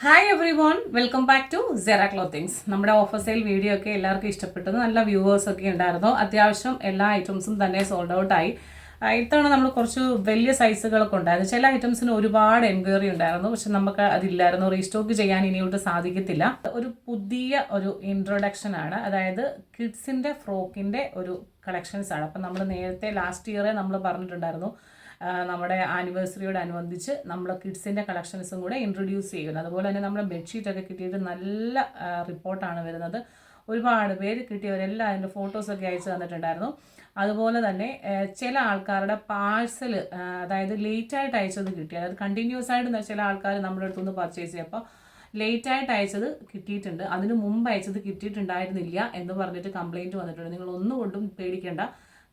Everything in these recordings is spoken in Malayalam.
Hi everyone, welcome back to Sera clothings. നമ്മുടെ ഓഫർ സെയിൽ വീഡിയോ ഒക്കെ എല്ലാവർക്കും ഇഷ്ടപ്പെട്ടത്, നല്ല വ്യൂവേഴ്സ് ഒക്കെ ഉണ്ടായിരുന്നു. അത്യാവശ്യം എല്ലാ ഐറ്റംസും തന്നെ സോൾഡ് ഔട്ട് ആയി. ഇത്തവണ നമ്മൾ കുറച്ച് വലിയ സൈസുകളൊക്കെ ഉണ്ടായിരുന്നു. ചില ഐറ്റംസിന് ഒരുപാട് എൻക്വയറി ഉണ്ടായിരുന്നു, പക്ഷെ നമുക്ക് അതില്ലായിരുന്നു. റീസ്റ്റോക്ക് ചെയ്യാൻ ഇനിയോട്ട് സാധിക്കത്തില്ല. ഒരു പുതിയ ഒരു ഇൻട്രൊഡക്ഷൻ ആണ്, അതായത് കിഡ്സിൻ്റെ ഫ്രോക്കിൻ്റെ ഒരു കളക്ഷൻസ് ആണ്. അപ്പം നമ്മൾ നേരത്തെ ലാസ്റ്റ് ഇയറേ നമ്മൾ പറഞ്ഞിട്ടുണ്ടായിരുന്നു, നമ്മുടെ ആനിവേഴ്സറിയോടനുബന്ധിച്ച് നമ്മൾ കിഡ്സിൻ്റെ കളക്ഷൻസും കൂടെ ഇൻട്രൊഡ്യൂസ് ചെയ്യുന്നത്. അതുപോലെ തന്നെ നമ്മുടെ ബെഡ്ഷീറ്റൊക്കെ കിട്ടിയിട്ട് നല്ല റിപ്പോർട്ടാണ് വരുന്നത്. ഒരുപാട് പേര് കിട്ടിയവരെല്ലാം അതിൻ്റെ ഫോട്ടോസൊക്കെ അയച്ചു തന്നിട്ടുണ്ടായിരുന്നു. അതുപോലെ തന്നെ ചില ആൾക്കാരുടെ പാഴ്സൽ, അതായത് ലേറ്റായിട്ട് അയച്ചത് കിട്ടി. അതായത് കണ്ടിന്യൂസ് ആയിട്ട് ചില ആൾക്കാർ നമ്മുടെ അടുത്തുനിന്ന് പർച്ചേസ് ചെയ്യും. അപ്പോൾ ലേറ്റായിട്ട് അയച്ചത് കിട്ടിയിട്ടുണ്ട്, അതിന് മുമ്പ് അയച്ചത് കിട്ടിയിട്ടുണ്ടായിരുന്നില്ല എന്ന് പറഞ്ഞിട്ട് കംപ്ലയിൻറ്റ് വന്നിട്ടുണ്ട്. നിങ്ങൾ ഒന്നുകൊണ്ടും പേടിക്കേണ്ട.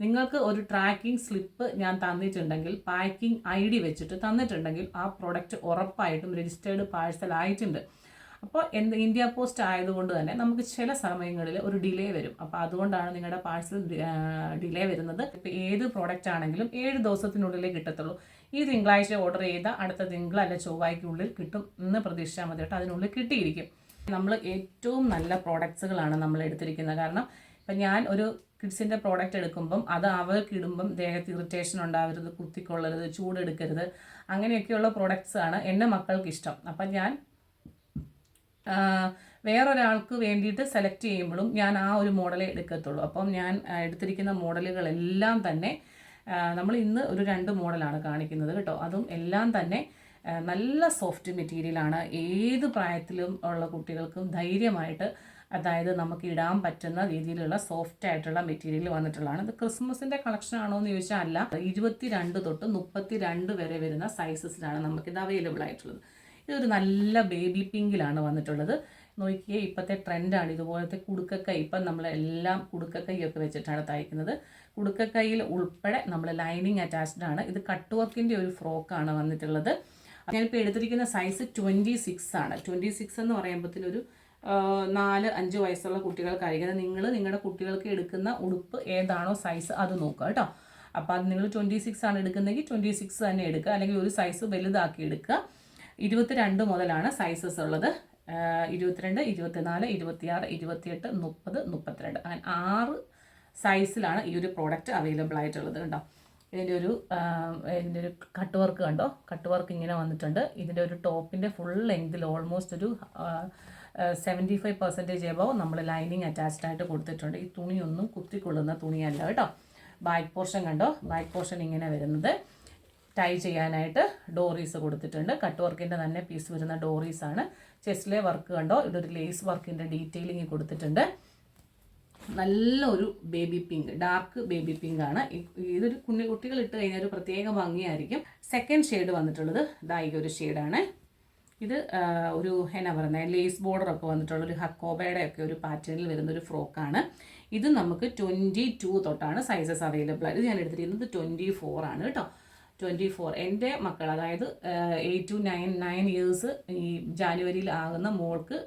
നിങ്ങൾക്ക് ഒരു ട്രാക്കിംഗ് സ്ലിപ്പ് ഞാൻ തന്നിട്ടുണ്ടെങ്കിൽ, പാക്കിംഗ് ID വെച്ചിട്ട് തന്നിട്ടുണ്ടെങ്കിൽ, ആ പ്രോഡക്റ്റ് ഉറപ്പായിട്ടും രജിസ്റ്റേർഡ് പാഴ്സൽ ആയിട്ടുണ്ട്. അപ്പോൾ ഇന്ത്യ പോസ്റ്റ് ആയതുകൊണ്ട് തന്നെ നമുക്ക് ചില സമയങ്ങളിൽ ഒരു ഡിലേ വരും. അപ്പോൾ അതുകൊണ്ടാണ് നിങ്ങളുടെ പാഴ്സൽ ഡിലേ വരുന്നത്. ഇപ്പോൾ ഏത് പ്രോഡക്റ്റ് ആണെങ്കിലും 7 ദിവസത്തിനുള്ളിലേ കിട്ടത്തുള്ളൂ. ഈ തിങ്കളാഴ്ച ഓർഡർ ചെയ്ത അടുത്ത തിങ്കൾ അല്ല ചൊവ്വായ്ക്കുള്ളിൽ കിട്ടും എന്ന് പ്രതീക്ഷിച്ചാൽ മതി കേട്ടോ. അതിനുള്ളിൽ കിട്ടിയിരിക്കും. നമ്മൾ ഏറ്റവും നല്ല പ്രോഡക്ട്സുകളാണ് നമ്മൾ എടുത്തിരിക്കുന്നത്. കാരണം ഇപ്പം ഞാൻ ഒരു കിഡ്സിൻ്റെ പ്രോഡക്റ്റ് എടുക്കുമ്പം അത് അവർക്ക് ഇടുമ്പം ദേഹത്ത് ഇറിറ്റേഷൻ ഉണ്ടാവരുത്, കുത്തിക്കൊള്ളരുത്, ചൂടെടുക്കരുത്, അങ്ങനെയൊക്കെയുള്ള പ്രോഡക്റ്റ്സാണ് എൻ്റെ മക്കൾക്ക് ഇഷ്ടം. അപ്പം ഞാൻ വേറൊരാൾക്ക് വേണ്ടിയിട്ട് സെലക്ട് ചെയ്യുമ്പോഴും ഞാൻ ആ ഒരു മോഡലേ എടുക്കത്തുള്ളൂ. അപ്പം ഞാൻ എടുത്തിരിക്കുന്ന മോഡലുകളെല്ലാം തന്നെ നമ്മൾ ഇന്ന് ഒരു 2 മോഡലാണ് കാണിക്കുന്നത് കേട്ടോ. അതും എല്ലാം തന്നെ നല്ല സോഫ്റ്റ് മെറ്റീരിയലാണ്. ഏത് പ്രായത്തിലും ഉള്ള കുട്ടികൾക്കും ധൈര്യമായിട്ട്, അതായത് നമുക്ക് ഇടാൻ പറ്റുന്ന രീതിയിലുള്ള സോഫ്റ്റ് ആയിട്ടുള്ള മെറ്റീരിയൽ വന്നിട്ടുള്ളതാണ്. ഇത് ക്രിസ്മസിൻ്റെ കളക്ഷൻ ആണോ എന്ന് ചോദിച്ചാൽ അല്ല. 22 തൊട്ട് 32 വരെ വരുന്ന സൈസസിലാണ് നമുക്കിത് അവൈലബിൾ ആയിട്ടുള്ളത്. ഇതൊരു നല്ല ബേബി പിങ്കിലാണ് വന്നിട്ടുള്ളത്. നോക്കിയേ, ഇപ്പോഴത്തെ ട്രെൻഡാണ് ഇതുപോലത്തെ കുടുക്കക്കൈ. ഇപ്പം നമ്മളെല്ലാം കുടുക്കക്കൈയൊക്കെ വെച്ചിട്ടാണ് തയ്ക്കുന്നത്. കുടുക്കക്കൈയിൽ ഉൾപ്പെടെ നമ്മൾ ലൈനിങ് അറ്റാച്ച്ഡ് ആണ്. ഇത് കട്ട് വർക്കിൻ്റെ ഒരു ഫ്രോക്കാണ് വന്നിട്ടുള്ളത്. ഞാനിപ്പോൾ എടുത്തിരിക്കുന്ന സൈസ് 26 ആണ്. 26 എന്ന് പറയുമ്പോഴത്തേനൊരു 4-5 വയസ്സുള്ള കുട്ടികൾക്കായിരിക്കും. നിങ്ങളുടെ കുട്ടികൾക്ക് എടുക്കുന്ന ഉടുപ്പ് ഏതാണോ സൈസ് അത് നോക്കുക കേട്ടോ. അപ്പോൾ അത് നിങ്ങൾ 26 ആണ് എടുക്കുന്നതെങ്കിൽ 26 തന്നെ എടുക്കുക, അല്ലെങ്കിൽ ഒരു സൈസ് വലുതാക്കി എടുക്കുക. 22 മുതലാണ് സൈസസ് ഉള്ളത്. 22, 24, 26, 28, 30, 32 അങ്ങനെ 6 സൈസിലാണ് ഈ ഒരു പ്രോഡക്റ്റ് അവൈലബിൾ ആയിട്ടുള്ളത് കേട്ടോ. ഇതിൻ്റെ ഒരു കട്ട് വർക്ക് കണ്ടോ, കട്ട് വർക്ക് ഇങ്ങനെ വന്നിട്ടുണ്ട്. ഇതിൻ്റെ ഒരു ടോപ്പിൻ്റെ ഫുൾ ലെങ്തിൽ ഓൾമോസ്റ്റ് ഒരു 75% എബവ് നമ്മൾ ലൈനിങ് അറ്റാച്ച്ഡ് ആയിട്ട് കൊടുത്തിട്ടുണ്ട്. ഈ തുണിയൊന്നും കുത്തിക്കൊള്ളുന്ന തുണിയല്ല കേട്ടോ. ബാക്ക് പോർഷൻ കണ്ടോ, ബാക്ക് പോർഷൻ ഇങ്ങനെ വരുന്നത്. ടൈ ചെയ്യാനായിട്ട് ഡോറീസ് കൊടുത്തിട്ടുണ്ട്. കട്ട് വർക്കിൻ്റെ തന്നെ പീസ് വരുന്ന ഡോറീസാണ്. ചെസ്റ്റിലെ വർക്ക് കണ്ടോ, ഇതൊരു ലേസ് വർക്കിൻ്റെ ഡീറ്റെയിലിങ് കൊടുത്തിട്ടുണ്ട്. നല്ലൊരു baby pink, dark baby pink ആണ്. ഇതൊരു കുട്ടികൾ ഇട്ട് കഴിഞ്ഞാൽ ഒരു പ്രത്യേക ഭംഗിയായിരിക്കും. സെക്കൻഡ് ഷെയ്ഡ് വന്നിട്ടുള്ളത് ഈ ഒരു ഷെയ്ഡാണ്. ഇത് ഒരു എന്നാ പറയുന്നത്, ലേസ് ബോർഡറൊക്കെ വന്നിട്ടുള്ള ഒരു ഹക്കോബയുടെ ഒക്കെ ഒരു പാറ്റേണിൽ വരുന്നൊരു ഫ്രോക്കാണ്. ഇത് നമുക്ക് 22 തൊട്ടാണ് സൈസസ് അവൈലബിൾ ആയത്. ഞാൻ എടുത്തിരിക്കുന്നത് 24 ആണ് കേട്ടോ. 24 എൻ്റെ മക്കൾ, അതായത് 8 to 9 ഇയേഴ്സ് ഈ ജാനുവരിയിൽ ആകുന്ന മോൾക്ക്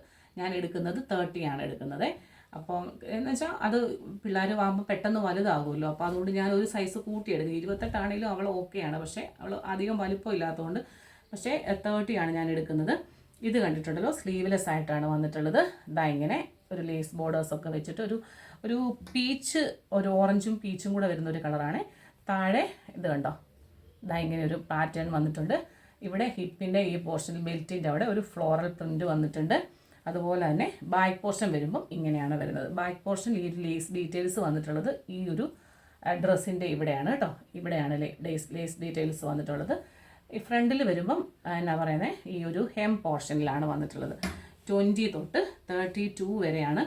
ഞാൻ എടുക്കുന്നത് 30 ആണ് എടുക്കുന്നത്. അപ്പം എന്ന് വെച്ചാൽ അത് പിള്ളേർ ആകുമ്പോൾ പെട്ടെന്ന് വലുതാകുമല്ലോ. അപ്പോൾ അതുകൊണ്ട് ഞാൻ ഒരു സൈസ് കൂട്ടിയെടുക്കും. 28 ആണെങ്കിലും അവൾ ഓക്കെയാണ്, പക്ഷേ അവൾ അധികം വലിപ്പം ഇല്ലാത്തതുകൊണ്ട്. പക്ഷേ 30 ആണ് ഞാൻ എടുക്കുന്നത്. ഇത് കണ്ടിട്ടുണ്ടല്ലോ, സ്ലീവ്ലെസ് ആയിട്ടാണ് വന്നിട്ടുള്ളത്. ഇങ്ങനെ ഒരു ലേസ് ബോർഡേഴ്സൊക്കെ വെച്ചിട്ട് ഒരു പീച്ച്, ഒരു ഓറഞ്ചും പീച്ചും കൂടെ വരുന്നൊരു കളറാണ്. താഴെ ഇത് കണ്ടോ, ഇങ്ങനെ ഒരു പാറ്റേൺ വന്നിട്ടുണ്ട്. ഇവിടെ ഹിപ്പിൻ്റെ ഈ പോർഷനിൽ ബെൽറ്റിൻ്റെ അവിടെ ഒരു ഫ്ലോറൽ പ്രിൻറ്റ് വന്നിട്ടുണ്ട്. അതുപോലെ തന്നെ ബാക്ക് പോർഷൻ വരുമ്പം ഇങ്ങനെയാണ് വരുന്നത്. ബാക്ക് പോർഷൻ ഈ ലേസ് ഡീറ്റെയിൽസ് വന്നിട്ടുള്ളത് ഈ ഒരു ഡ്രസ്സിൻ്റെ ഇവിടെയാണ് കേട്ടോ. ഇവിടെയാണ് ലേസ് ഡീറ്റെയിൽസ് വന്നിട്ടുള്ളത്. ഈ ഫ്രണ്ടിൽ വരുമ്പം എന്നാ പറയുന്നത്, ഈ ഒരു ഹെം പോർഷനിലാണ് വന്നിട്ടുള്ളത്. 20 തൊട്ട് 32 വരെയാണ്.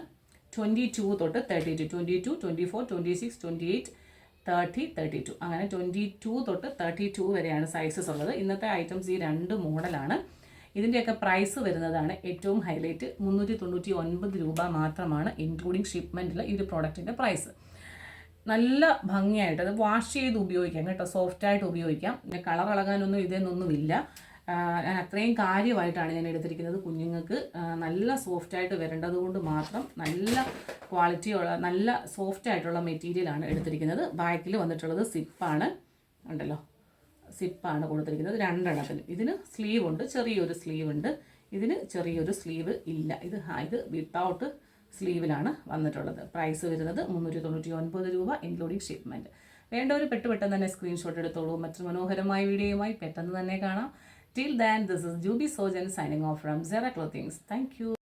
22 തൊട്ട് 32, 22, 24, 26, 28, 30, 32 അങ്ങനെ 22 തൊട്ട് 32 വരെയാണ് സൈസസ് ഉള്ളത്. ഇന്നത്തെ ഐറ്റംസ് ഈ 2 മോഡലാണ്. ഇതിൻ്റെയൊക്കെ പ്രൈസ് വരുന്നതാണ് ഏറ്റവും ഹൈലൈറ്റ്. 399 രൂപ മാത്രമാണ് ഇൻക്ലൂഡിങ് ഷിപ്മെൻറ്റിൽ ഈ ഒരു പ്രോഡക്റ്റിൻ്റെ പ്രൈസ്. നല്ല ഭംഗിയായിട്ട് അത് വാഷ് ചെയ്ത് ഉപയോഗിക്കാം കേട്ടോ, സോഫ്റ്റായിട്ട് ഉപയോഗിക്കാം. പിന്നെ കളർ ഇളകാനൊന്നും ഇതൊന്നുമില്ല. ഞാൻ അത്രയും കാര്യമായിട്ടാണ് ഞാൻ എടുത്തിരിക്കുന്നത്. കുഞ്ഞുങ്ങൾക്ക് നല്ല സോഫ്റ്റായിട്ട് വരേണ്ടത് കൊണ്ട് മാത്രം നല്ല ക്വാളിറ്റിയുള്ള നല്ല സോഫ്റ്റായിട്ടുള്ള മെറ്റീരിയലാണ് എടുത്തിരിക്കുന്നത്. ബാക്കിൽ വന്നിട്ടുള്ളത് സിപ്പാണ് ഉണ്ടല്ലോ, സിപ്പാണ് കൊടുത്തിരിക്കുന്നത് 2 എണ്ണത്തിന്. ഇതിന് സ്ലീവ് ഉണ്ട്, ചെറിയൊരു സ്ലീവ് ഉണ്ട്. ഇതിന് ചെറിയൊരു സ്ലീവ് ഇല്ല. ഇത് വിത്തൗട്ട് സ്ലീവിലാണ് വന്നിട്ടുള്ളത്. പ്രൈസ് വരുന്നത് 399 രൂപ ഇൻക്ലൂഡിങ് ഷിപ്മെൻറ്റ്. വേണ്ടവർ പെട്ടെന്ന് തന്നെ സ്ക്രീൻഷോട്ട് എടുത്തോളൂ. മറ്റൊരു മനോഹരമായ വീഡിയോയുമായി പെട്ടെന്ന് തന്നെ കാണാം. Till then, this is Juby Sojan signing off from Zara Clothings. Thank you.